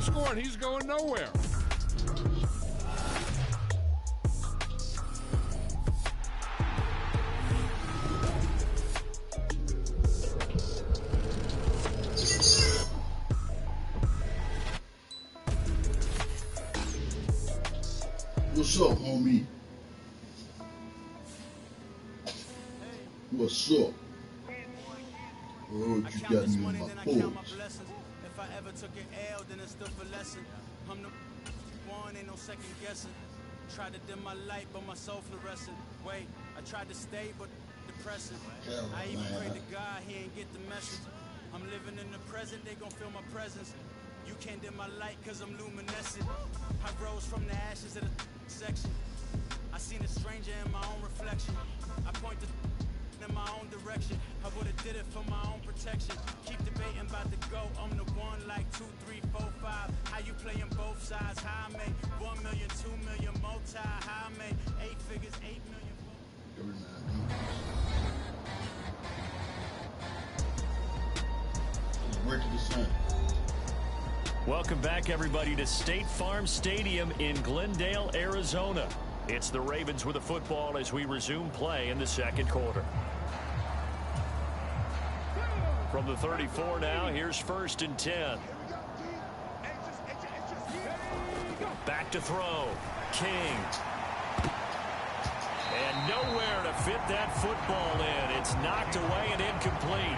Score, and he's going nowhere. What's up, homie? What's up? Oh, you got me in my pose. If I ever took an L, then it's still for lesson. I'm the one, ain't no second guessing. Tried to dim my light, but my soul fluorescent. Wait, I tried to stay, but depressing. I even prayed to God, he ain't get the message. I'm living in the present, they gon' feel my presence. You can't dim my light, cause I'm luminescent. I rose from the ashes of the section. I seen a stranger in my own reflection. I point to in my own direction. I would've did it for my own protection. Keep debating about the go. I'm the one like 2, 3, 4, 5. How you playing both sides? How I make 1 million, 2 million, multi. How I make 8 figures, 8 million. Welcome back, everybody, to State Farm Stadium in Glendale, Arizona. It's the Ravens with the football as we resume play in the second quarter. From the 34 now, here's 1st and 10. Back to throw. King. And nowhere to fit that football in. It's knocked away and incomplete.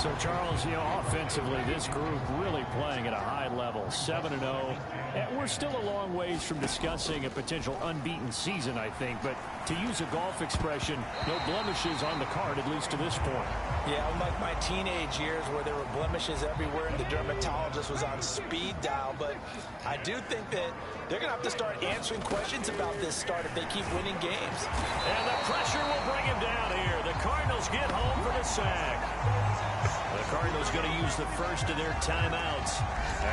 So, Charles, offensively, this group really playing at a high level, 7-0. And we're still a long ways from discussing a potential unbeaten season, I think. But to use a golf expression, no blemishes on the card, at least to this point. Yeah, unlike my teenage years where there were blemishes everywhere and the dermatologist was on speed dial. But I do think that they're going to have to start answering questions about this start if they keep winning games. And the pressure will bring him down here. The Cardinals get home for the sack. The Cardinals going to use the first of their timeouts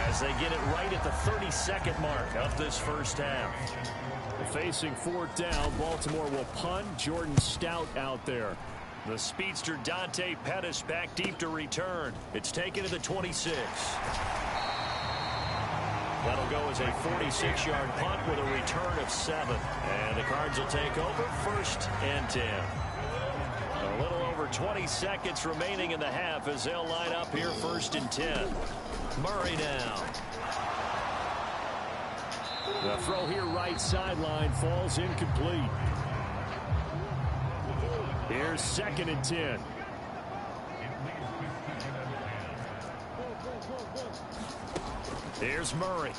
as they get it right at the 32nd mark of this first half. Facing 4th down, Baltimore will punt. Jordan Stout out there. The speedster Dante Pettis back deep to return. It's taken to the 26. That'll go as a 46-yard punt with a return of 7. And the Cards will take over 1st and 10. A little over 20 seconds remaining in the half as they'll line up here 1st and 10. Murray now. The throw here right sideline falls incomplete. Here's 2nd and 10. Here's Murray.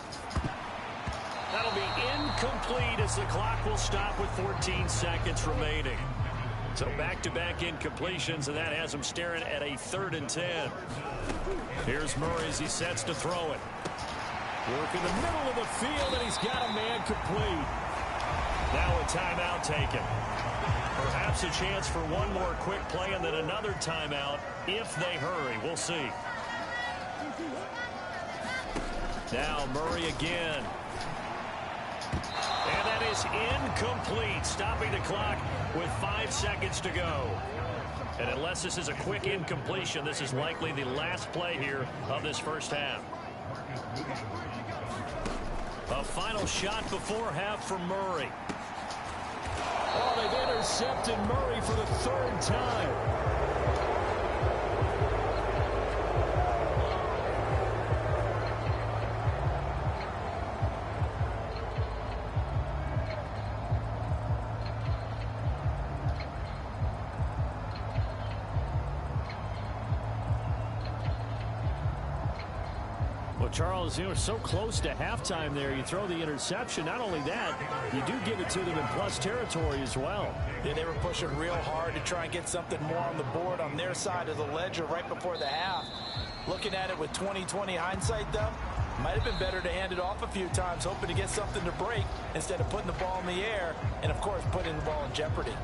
That'll be incomplete as the clock will stop with 14 seconds remaining. So back-to-back incompletions, and that has him staring at a 3rd and 10. Here's Murray as he sets to throw it. Work in the middle of the field, and he's got a man complete. Now a timeout taken. Perhaps a chance for one more quick play and then another timeout if they hurry. We'll see. Now Murray again. And that is incomplete, stopping the clock with 5 seconds to go. And unless this is a quick incompletion, this is likely the last play here of this first half. A final shot before half for Murray. Oh, they've intercepted Murray for the 3rd time. Charles, so close to halftime there. You throw the interception. Not only that, you do give it to them in plus territory as well. Yeah, they were pushing real hard to try and get something more on the board on their side of the ledger right before the half. Looking at it with 20/20 hindsight, though, might have been better to hand it off a few times, hoping to get something to break instead of putting the ball in the air and, of course, putting the ball in jeopardy.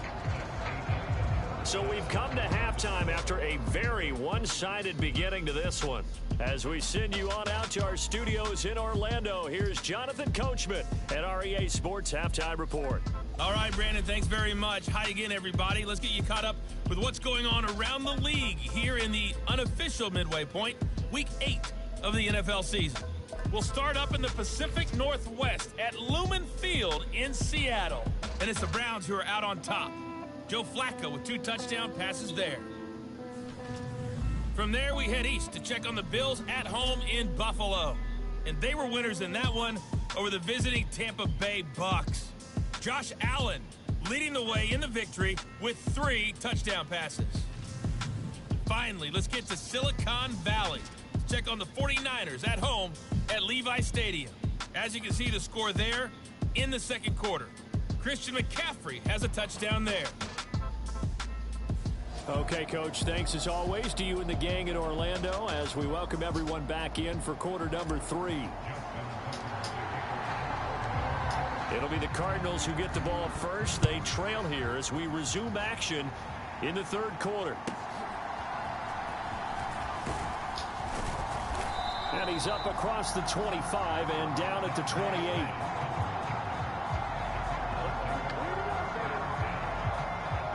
So we've come to halftime after a very one-sided beginning to this one. As we send you on out to our studios in Orlando, here's Jonathan Coachman at REA Sports Halftime Report. All right, Brandon, thanks very much. Hi again, everybody. Let's get you caught up with what's going on around the league here in the unofficial midway point, Week 8 of the NFL season. will start up in the Pacific Northwest at Lumen Field in Seattle. And it's the Browns who are out on top. Joe Flacco with 2 touchdown passes there. From there, we head east to check on the Bills at home in Buffalo. And they were winners in that one over the visiting Tampa Bay Bucks. Josh Allen leading the way in the victory with 3 touchdown passes. Finally, let's get to Silicon Valley to check on the 49ers at home at Levi Stadium. As you can see the score there in the second quarter. Christian McCaffrey has a touchdown there. Okay, Coach, thanks as always to you and the gang in Orlando as we welcome everyone back in for quarter number 3. It'll be the Cardinals who get the ball first. They trail here as we resume action in the third quarter. And he's up across the 25 and down at the 28.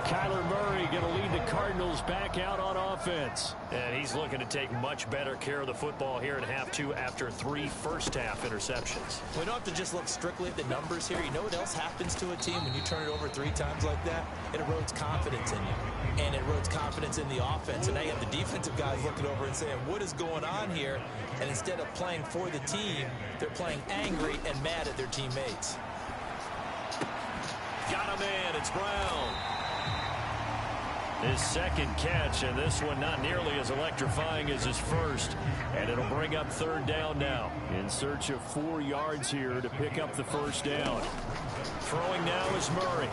Kyler Murray going to lead the Cardinals back out on offense. And he's looking to take much better care of the football here in half 2 after 3 first-half interceptions. We don't have to just look strictly at the numbers here. You know what else happens to a team when you turn it over 3 times like that? It erodes confidence in you. And it erodes confidence in the offense. And now you have the defensive guys looking over and saying, what is going on here? And instead of playing for the team, they're playing angry and mad at their teammates. Got him in. It's Brown. His second catch, and this one not nearly as electrifying as his first. And it'll bring up third down now. In search of 4 yards here to pick up the first down. Throwing now is Murray.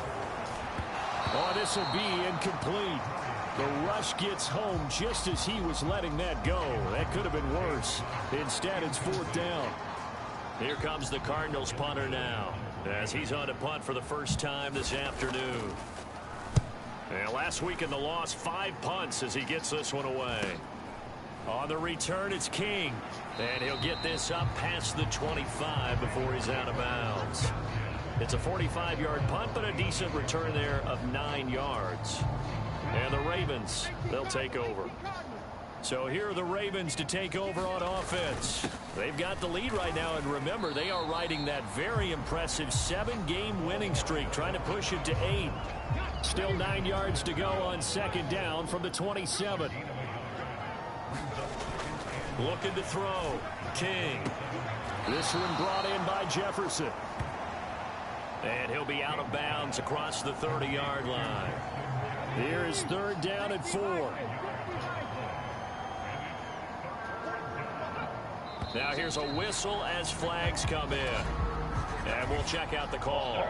Oh, this will be incomplete. The rush gets home just as he was letting that go. That could have been worse. Instead, it's 4th down. Here comes the Cardinals punter now, as he's on to punt for the first time this afternoon. And last week in the loss, 5 punts as he gets this one away. On the return, it's King. And he'll get this up past the 25 before he's out of bounds. It's a 45-yard punt, but a decent return there of 9 yards. And the Ravens, they'll take over. So here are the Ravens to take over on offense. They've got the lead right now, and remember, they are riding that very impressive 7-game winning streak, trying to push it to 8. Still 9 yards to go on second down from the 27. Looking to throw. King. This one brought in by Jefferson. And he'll be out of bounds across the 30-yard line. Here is third down and 4. Now here's a whistle as flags come in. And we'll check out the call.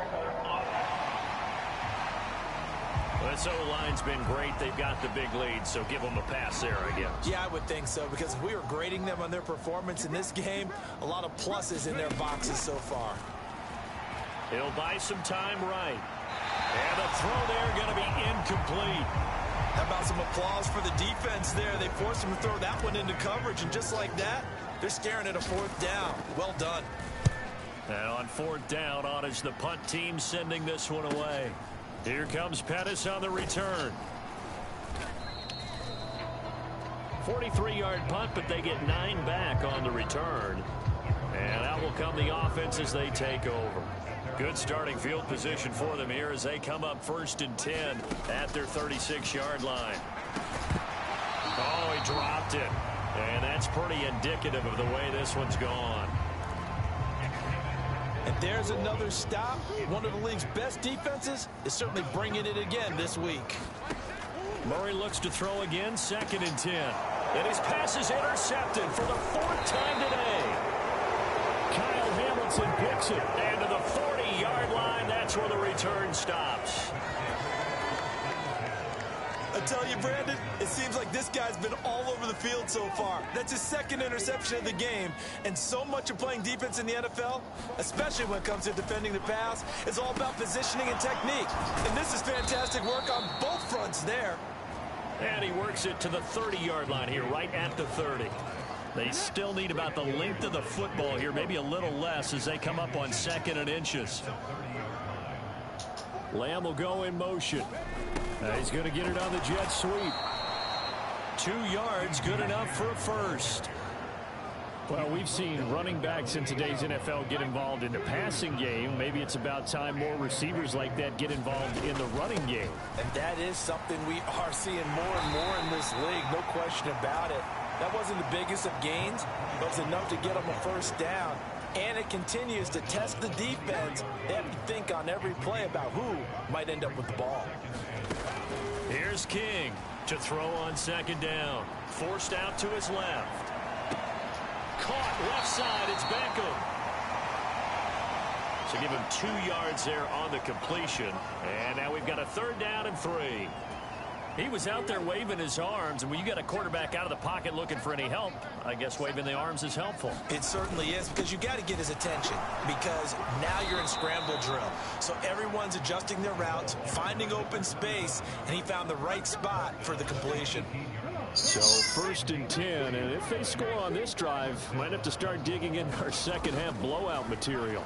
This O-line's been great. They've got the big lead, so give them a pass there, I guess. Yeah, I would think so, because if we were grading them on their performance in this game, a lot of pluses in their boxes so far. He'll buy some time right. And the throw there going to be incomplete. How about some applause for the defense there? They forced him to throw that one into coverage, and just like that, they're staring at a 4th down. Well done. And on 4th down, on is the punt team sending this one away. Here comes Pettis on the return. 43-yard punt, but they get 9 back on the return. And out will come the offense as they take over. Good starting field position for them here as they come up 1st and 10 at their 36-yard line. Oh, he dropped it. And that's pretty indicative of the way this one's gone. And there's another stop. One of the league's best defenses is certainly bringing it again this week. Murray looks to throw again, 2nd and 10. And his pass is intercepted for the 4th time today. Kyle Hamilton picks it. And to the 40-yard line, that's where the return stops. I tell you, Brandon, it seems like this guy's been all over the field so far. That's his 2nd interception of the game. And so much of playing defense in the NFL, especially when it comes to defending the pass, is all about positioning and technique. And this is fantastic work on both fronts there. And he works it to the 30-yard line here, right at the 30. They still need about the length of the football here, maybe a little less as they come up on 2nd and inches. Lamb will go in motion. He's going to get it on the jet sweep. 2 yards, good enough for a first. Well, we've seen running backs in today's NFL get involved in the passing game. Maybe it's about time more receivers like that get involved in the running game. And that is something we are seeing more and more in this league, no question about it. That wasn't the biggest of gains, but it's enough to get them a first down. And it continues to test the defense. They have to think on every play about who might end up with the ball. Here's King to throw on second down. Forced out to his left. Caught left side. It's Beckham. So give him 2 yards there on the completion. And now we've got a 3rd down and 3. He was out there waving his arms, and when you got a quarterback out of the pocket looking for any help, I guess waving the arms is helpful. It certainly is, because you got to get his attention, because now you're in scramble drill. So everyone's adjusting their routes, finding open space, and he found the right spot for the completion. So 1st and 10, and if they score on this drive, might have to start digging in our second half blowout material.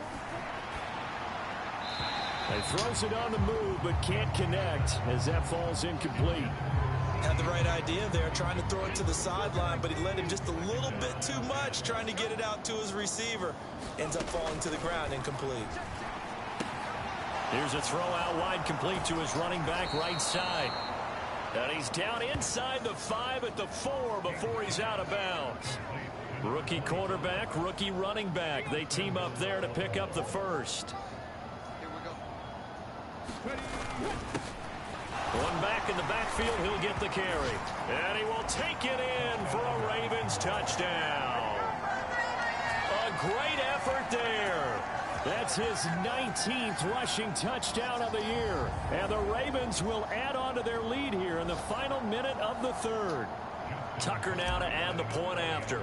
He throws it on the move, but can't connect as that falls incomplete. Had the right idea there, trying to throw it to the sideline, but he led him just a little bit too much, trying to get it out to his receiver. Ends up falling to the ground, incomplete. Here's a throw out wide, complete to his running back right side. And he's down inside the 5 at the 4 before he's out of bounds. Rookie quarterback, rookie running back. They team up there to pick up the first. One back in the backfield, he'll get the carry. And he will take it in for a Ravens touchdown. A great effort there. That's his 19th rushing touchdown of the year. And the Ravens will add on to their lead here in the final minute of the 3rd. Tucker now to add the point after.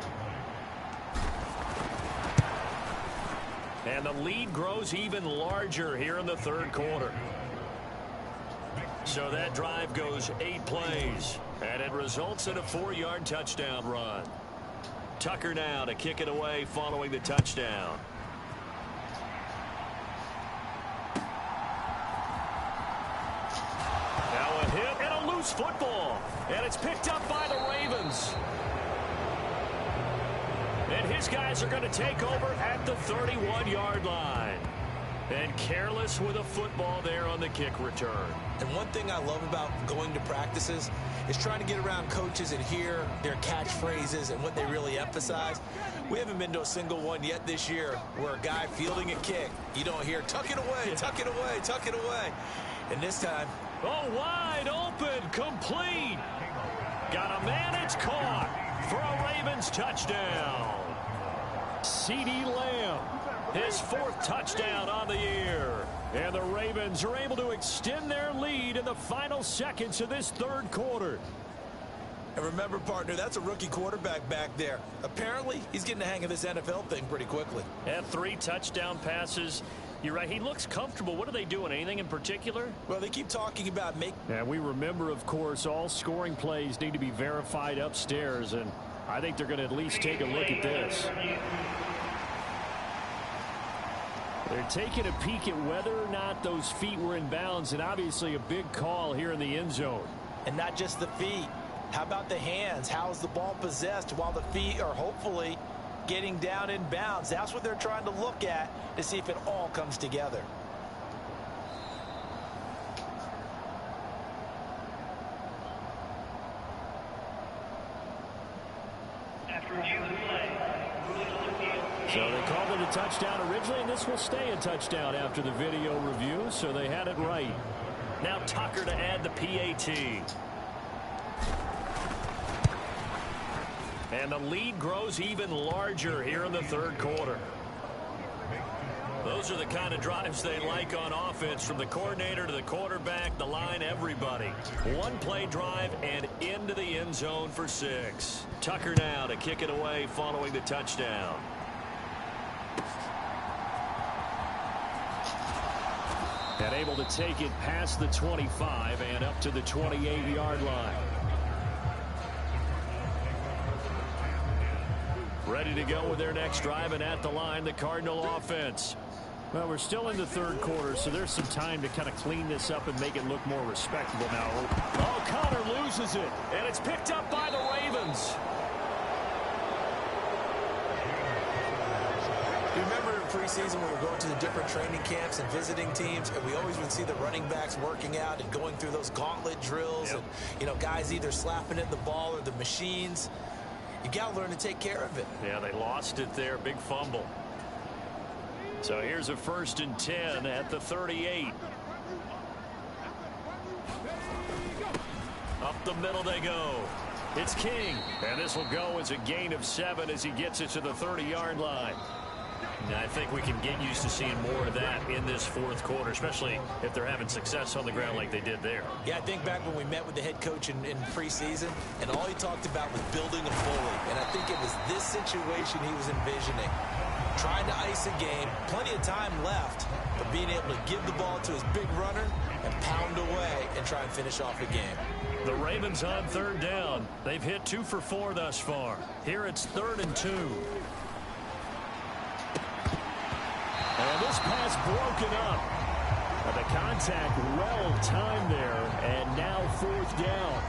And the lead grows even larger here in the 3rd quarter. So that drive goes 8 plays, and it results in a 4-yard touchdown run. Tucker now to kick it away following the touchdown. Now a hit and a loose football, and it's picked up by the Ravens. And his guys are going to take over at the 31-yard line. And careless with a football there on the kick return. And one thing I love about going to practices is trying to get around coaches and hear their catchphrases and what they really emphasize. We haven't been to a single one yet this year where a guy fielding a kick, you don't hear, tuck it away, tuck it away, tuck it away. And this time, oh, wide open, complete. Got a man, it's caught for a Ravens touchdown. CeeDee Lamb. His 4th touchdown on the year. And the Ravens are able to extend their lead in the final seconds of this 3rd quarter. And remember, partner, that's a rookie quarterback back there. Apparently, he's getting the hang of this NFL thing pretty quickly. And 3 touchdown passes. You're right, he looks comfortable. What are they doing? Anything in particular? Well, they keep talking about And we remember, of course, all scoring plays need to be verified upstairs. And I think they're going to at least take a look at this. They're taking a peek at whether or not those feet were in bounds, and obviously a big call here in the end zone. And not just the feet. How about the hands? How is the ball possessed while the feet are hopefully getting down in bounds? That's what they're trying to look at to see if it all comes together. So they called it a touchdown originally, and this will stay a touchdown after the video review, so they had it right. Now Tucker to add the PAT. And the lead grows even larger here in the 3rd quarter. Those are the kind of drives they like on offense, from the coordinator to the quarterback, the line, everybody. 1-play drive and into the end zone for 6. Tucker now to kick it away following the touchdown. And able to take it past the 25 and up to the 28-yard line. Ready to go with their next drive, and at the line, the Cardinal offense. Well, we're still in the 3rd quarter, so there's some time to kind of clean this up and make it look more respectable now. Oh, Connor loses it, and it's picked up by the Ravens. preseason, we were going to the different training camps and visiting teams, and we always would see the running backs working out and going through those gauntlet drills. And, you know, guys either slapping at the ball or the machines. You got to learn to take care of it. Yeah, they lost it there. Big fumble. So here's a 1st and 10 at the 38. Up the middle they go. It's King. And this will go as a gain of 7 as he gets it to the 30-yard line. And I think we can get used to seeing more of that in this 4th quarter, especially if they're having success on the ground like they did there. Yeah, I think back when we met with the head coach in preseason, and all he talked about was building a bully. And I think it was this situation he was envisioning. Trying to ice a game, plenty of time left, but being able to give the ball to his big runner and pound away and try and finish off the game. The Ravens on 3rd down. They've hit 2 for 4 thus far. Here it's 3rd and 2. And this pass broken up. And the contact well timed there, and now 4th down.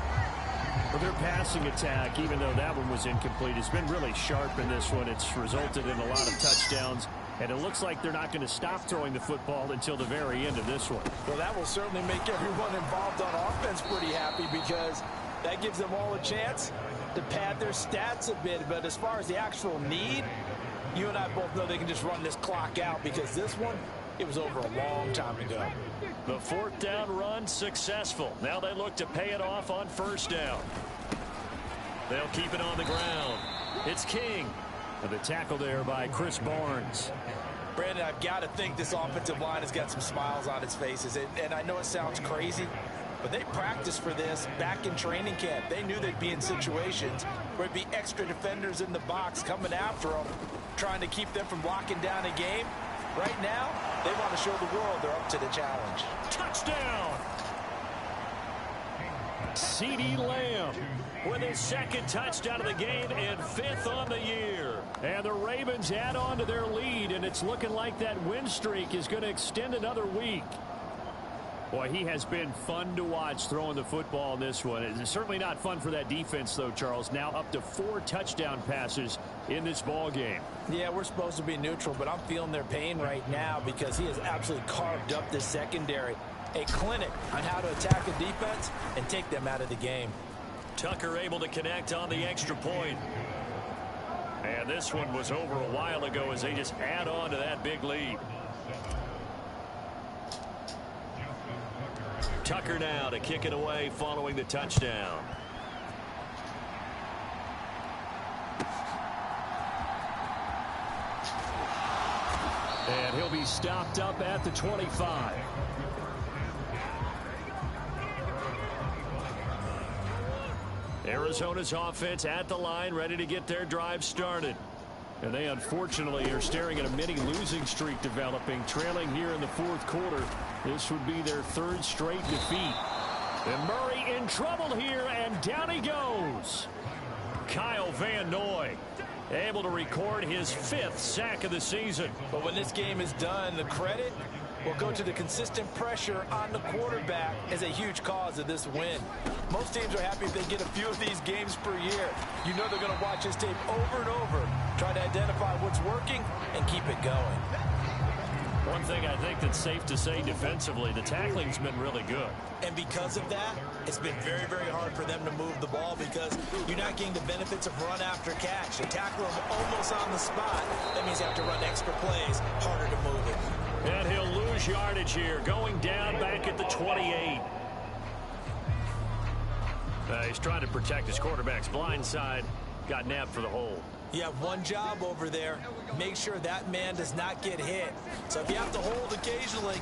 Well, their passing attack, even though that one was incomplete, has been really sharp in this one. It's resulted in a lot of touchdowns, and it looks like they're not going to stop throwing the football until the very end of this one. Well, that will certainly make everyone involved on offense pretty happy, because that gives them all a chance to pad their stats a bit. But as far as the actual need, you and I both know they can just run this clock out, because this one, it was over a long time ago. The 4th down run successful. Now they look to pay it off on 1st down. They'll keep it on the ground. It's King. And the tackle there by Chris Barnes. Brandon, I've got to think this offensive line has got some smiles on its faces. And I know it sounds crazy, but they practiced for this back in training camp. They knew they'd be in situations where it'd be extra defenders in the box coming after them, trying to keep them from locking down a game. Right now, they want to show the world they're up to the challenge. Touchdown! CeeDee Lamb with his 2nd touchdown of the game and 5th on the year. And the Ravens add on to their lead, and it's looking like that win streak is going to extend another week. Boy, he has been fun to watch throwing the football in this one. It's certainly not fun for that defense, though, Charles. Now up to 4 touchdown passes in this ball game. Yeah, we're supposed to be neutral, but I'm feeling their pain right now, because he has absolutely carved up this secondary. A clinic on how to attack a defense and take them out of the game. Tucker able to connect on the extra point. And this one was over a while ago as they just add on to that big lead. Tucker now to kick it away following the touchdown. And he'll be stopped up at the 25. Arizona's offense at the line, ready to get their drive started. And they unfortunately are staring at a mini losing streak developing, trailing here in the 4th quarter. This would be their 3rd straight defeat. And Murray in trouble here, and down he goes. Kyle Van Noy able to record his 5th sack of the season. But when this game is done, the credit will go to the consistent pressure on the quarterback as a huge cause of this win. Most teams are happy if they get a few of these games per year. You know they're going to watch this tape over and over, try to identify what's working and keep it going. One thing I think that's safe to say defensively, the tackling's been really good. And because of that, it's been very, very hard for them to move the ball, because you're not getting the benefits of run after catch. They tackle them almost on the spot. That means you have to run extra plays, harder to move it. And he'll lose yardage here, going down back at the 28. He's trying to protect his quarterback's blind side. Got nabbed for the hold. You have one job over there. Make sure that man does not get hit. So if you have to hold occasionally,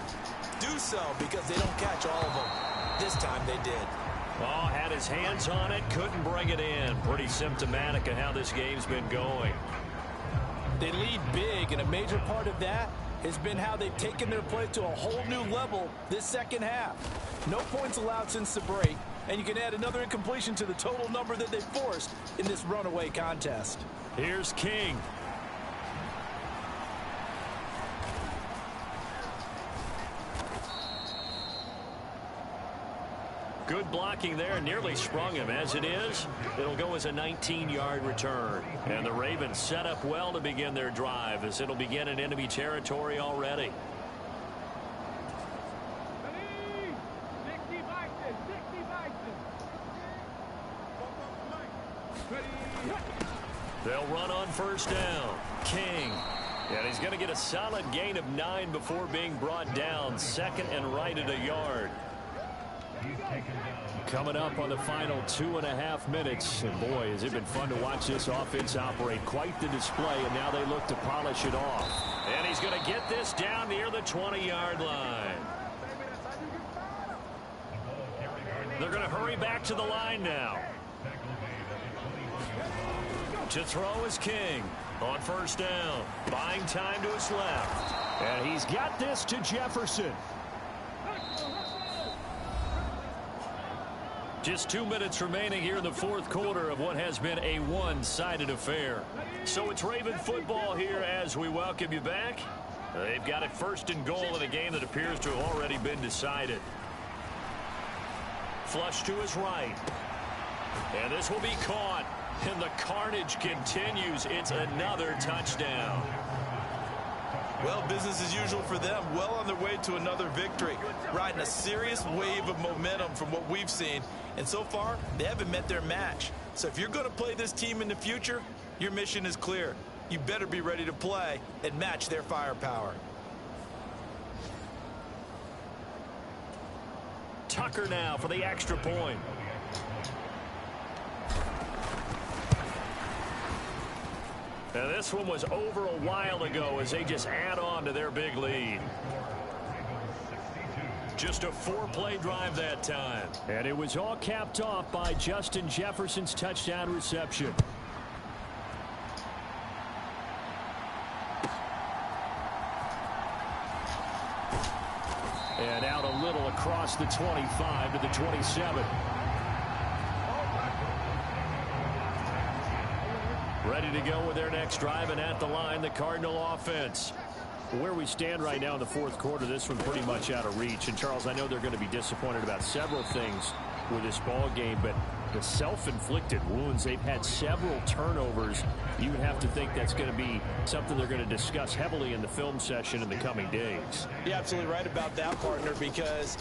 do so, because they don't catch all of them. This time they did. Oh, had his hands on it, couldn't bring it in. Pretty symptomatic of how this game's been going. They lead big, and a major part of that has been how they've taken their play to a whole new level this 2nd half. No points allowed since the break, and you can add another incompletion to the total number that they forced in this runaway contest. Here's King. Good blocking there, nearly sprung him. As it is, it'll go as a 19-yard return. And the Ravens set up well to begin their drive, as it'll begin in enemy territory already. They'll run on first down. King. And he's going to get a solid gain of 9 before being brought down. Second and right at a yard. Coming up on the final 2.5 minutes. And boy, has it been fun to watch this offense operate. Quite the display, and now they look to polish it off. And he's going to get this down near the 20-yard line. They're going to hurry back to the line now. To throw is King on first down. Buying time to his left. And he's got this to Jefferson. Just 2 minutes remaining here in the fourth quarter of what has been a one-sided affair. So it's Raven football here as we welcome you back. They've got it first and goal in a game that appears to have already been decided. Flush to his right. And this will be caught. And the carnage continues. It's another touchdown. Well, business as usual for them. Well on their way to another victory. Riding a serious wave of momentum from what we've seen. And so far, they haven't met their match. So if you're going to play this team in the future, your mission is clear. You better be ready to play and match their firepower. Tucker now for the extra point. Now this one was over a while ago as they just add on to their big lead. Just a 4-play drive that time. And it was all capped off by Justin Jefferson's touchdown reception. And out a little across the 25 to the 27. Ready to go with their next drive, and at the line, the Cardinal offense. Where we stand right now in the fourth quarter, this one pretty much out of reach. And, Charles, I know they're going to be disappointed about several things with this ball game, but the self-inflicted wounds, they've had several turnovers. You would have to think that's going to be something they're going to discuss heavily in the film session in the coming days. You're absolutely right about that, partner, because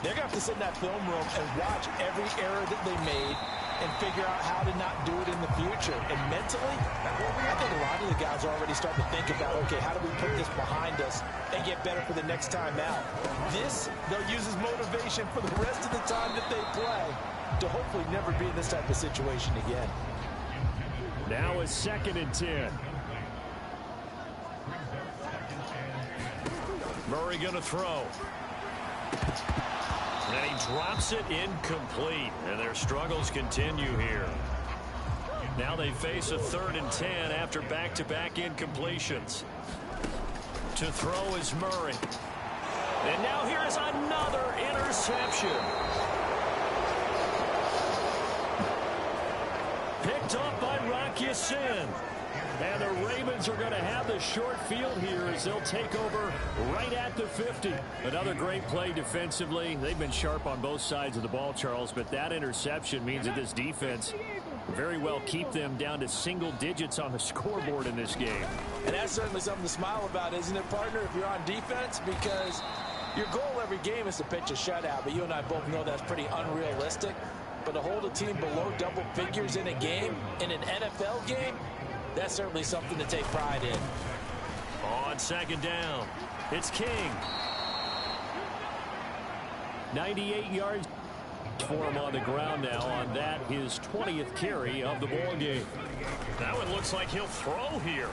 they're going to have to sit in that film room and watch every error that they made and figure out how to not do it in the future. And mentally, I think a lot of the guys are already starting to think about, okay, how do we put this behind us and get better for the next time out? This, they'll use as motivation for the rest of the time that they play to hopefully never be in this type of situation again. Now it's 2nd and 10. Murray going to throw. And he drops it incomplete. And their struggles continue here. Now they face a 3rd and 10 after back-to-back incompletions. To throw is Murray. And now here's another interception. Picked up by Rocky Sin. And the Ravens are going to have the short field here as they'll take over right at the 50. Another great play defensively. They've been sharp on both sides of the ball, Charles, but that interception means that this defense very well keep them down to single digits on the scoreboard in this game. And that's certainly something to smile about, isn't it, partner, if you're on defense? Because your goal every game is to pitch a shutout, but you and I both know that's pretty unrealistic. But to hold a team below double figures in a game, in an NFL game, that's certainly something to take pride in. On 2nd down, it's King. 98 yards for him on the ground now on that, his 20th carry of the ball game. That one looks like he'll throw here.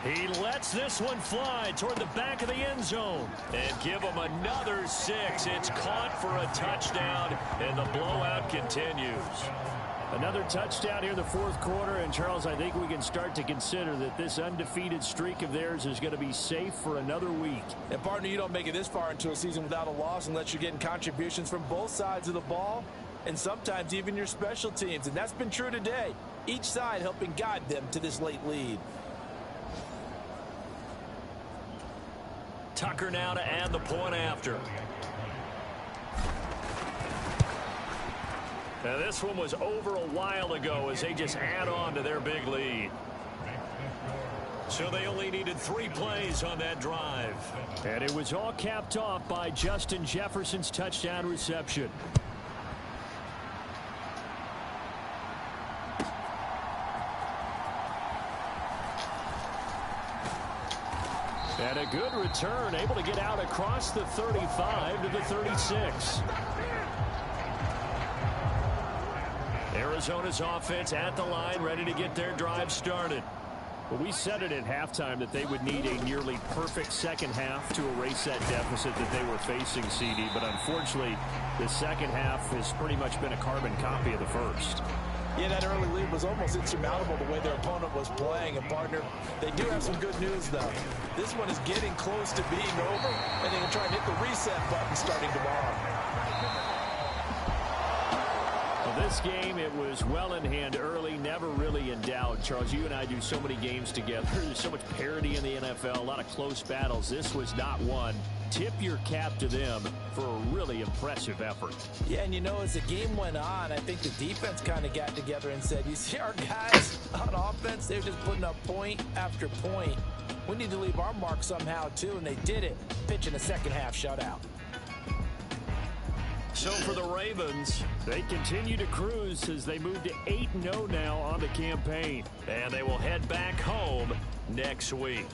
He lets this one fly toward the back of the end zone. And give him another 6. It's caught for a touchdown, and the blowout continues. Another touchdown here in the fourth quarter, and Charles, I think we can start to consider that this undefeated streak of theirs is going to be safe for another week. And partner, you don't make it this far into a season without a loss unless you're getting contributions from both sides of the ball and sometimes even your special teams, and that's been true today. Each side helping guide them to this late lead. Tucker now to add the point after. And this one was over a while ago as they just add on to their big lead. So they only needed 3 plays on that drive. And it was all capped off by Justin Jefferson's touchdown reception. And a good return, able to get out across the 35 to the 36. Arizona's offense at the line, ready to get their drive started. Well, we said it at halftime that they would need a nearly perfect second half to erase that deficit that they were facing, CD. But unfortunately, the second half has pretty much been a carbon copy of the first. Yeah, that early lead was almost insurmountable the way their opponent was playing. And, partner, they do have some good news, though. This one is getting close to being over, and they can try and hit the reset button starting tomorrow. Well, this game, it was well in hand early, never really in doubt. Charles, you and I do so many games together. There's so much parity in the NFL, a lot of close battles. This was not one. Tip your cap to them for a really impressive effort. Yeah, and you know, as the game went on, I think the defense kind of got together and said, you see our guys on offense, they're just putting up point after point. We need to leave our mark somehow, too, and they did it, pitching a second-half shutout. So for the Ravens, they continue to cruise as they move to 8-0 now on the campaign. And they will head back home next week.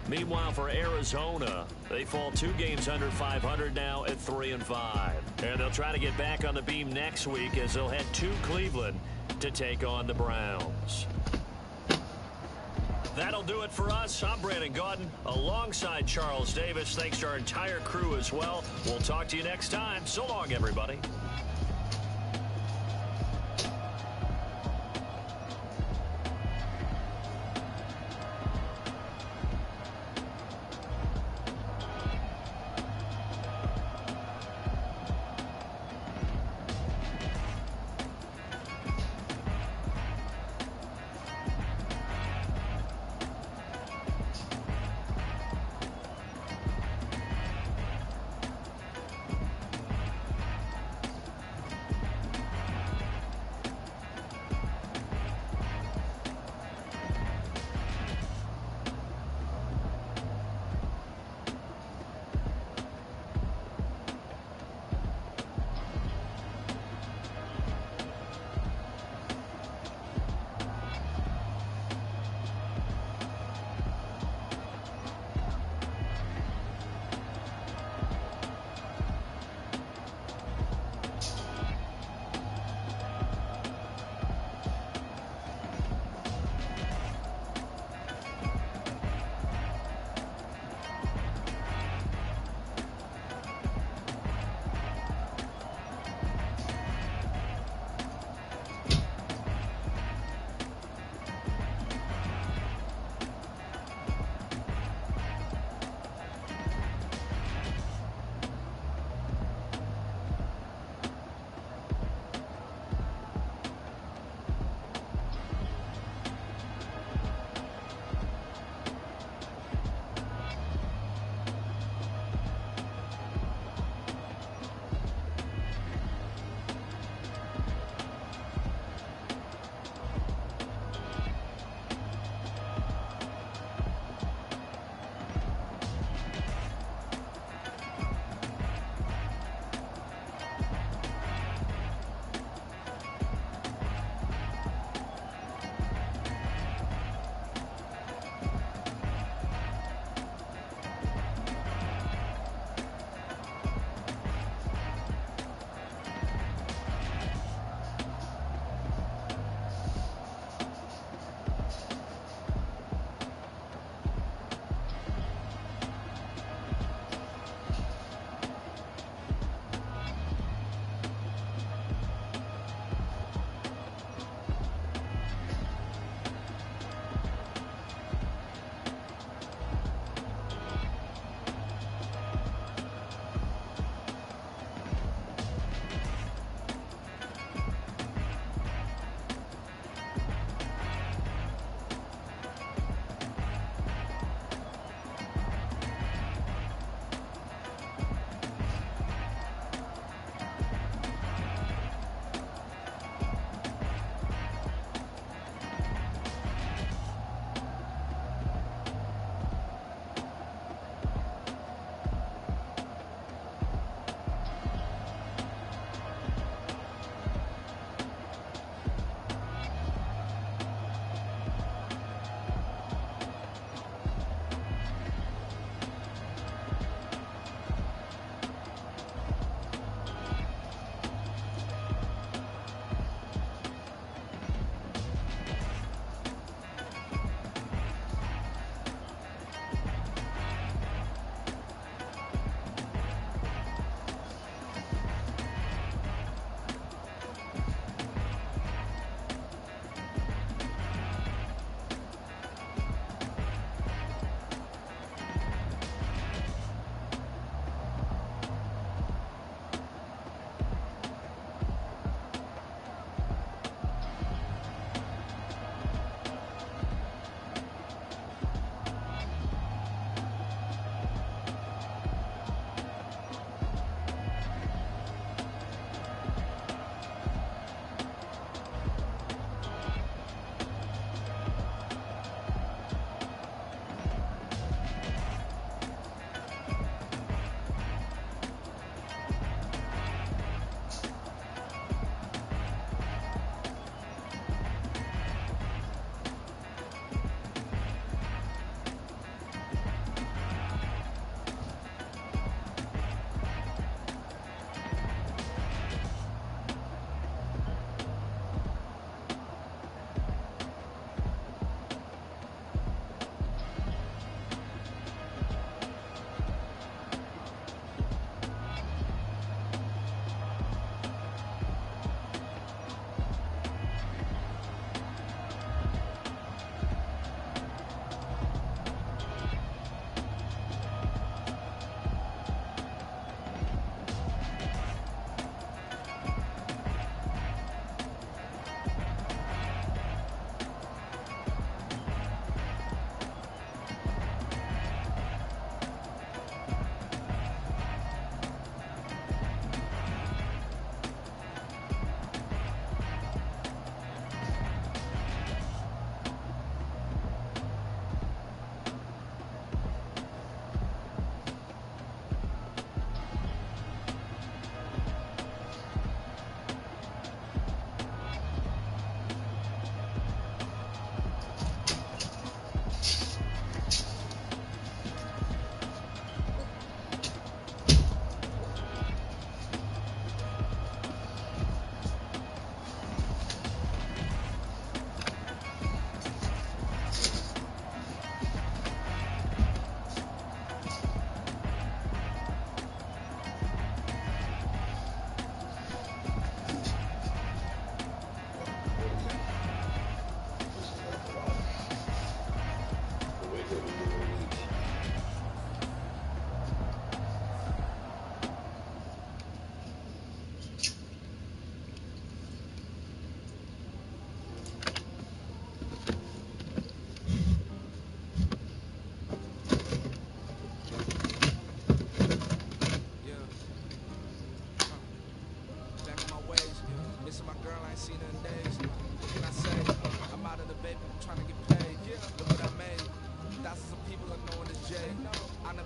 Meanwhile, for Arizona, they fall 2 games under 500 now at 3-5. And they'll try to get back on the beam next week as they'll head to Cleveland to take on the Browns. That'll do it for us. I'm Brandon Gaudin alongside Charles Davis. Thanks to our entire crew as well. We'll talk to you next time. So long, everybody.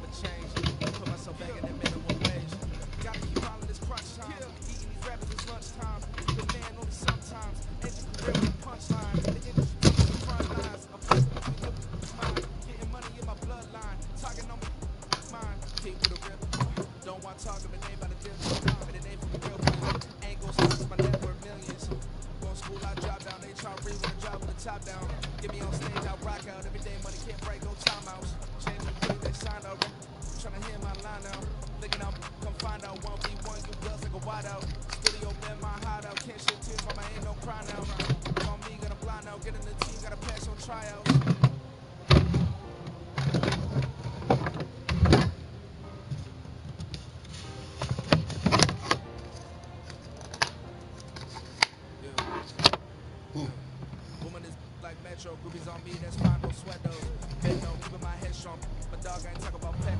gotta change. Put myself back in the minimum wage. Gotta keep all of this crunch time. Eating these rappers is lunchtime. The man only sometimes. And you can real punchline. The industry is the front lines. I'm mine. Getting money in my bloodline. Talking on my mind. Keep with a rip. Don't want talking, but they about to dip. But it ain't for the real ones. Ain't gon' stop till my net worth millions. Go to school, I drop down. They try to read with a job with the top down. Get me on stage, I rock out. Every day money can't break, no timeouts. Change the way they sign up. Tryna hear my line out. Thinking I'm come find out 1v1, you girls like a wide out. Studio been my hideout. Can't shed tears, mama ain't no cry now. On me, gonna blind out. Get in the team, gotta pass on tryouts. Woman is like Metro, groupies on me, that's fine, no sweat though. Head no, keeping my head strong. My dog ain't talk about pet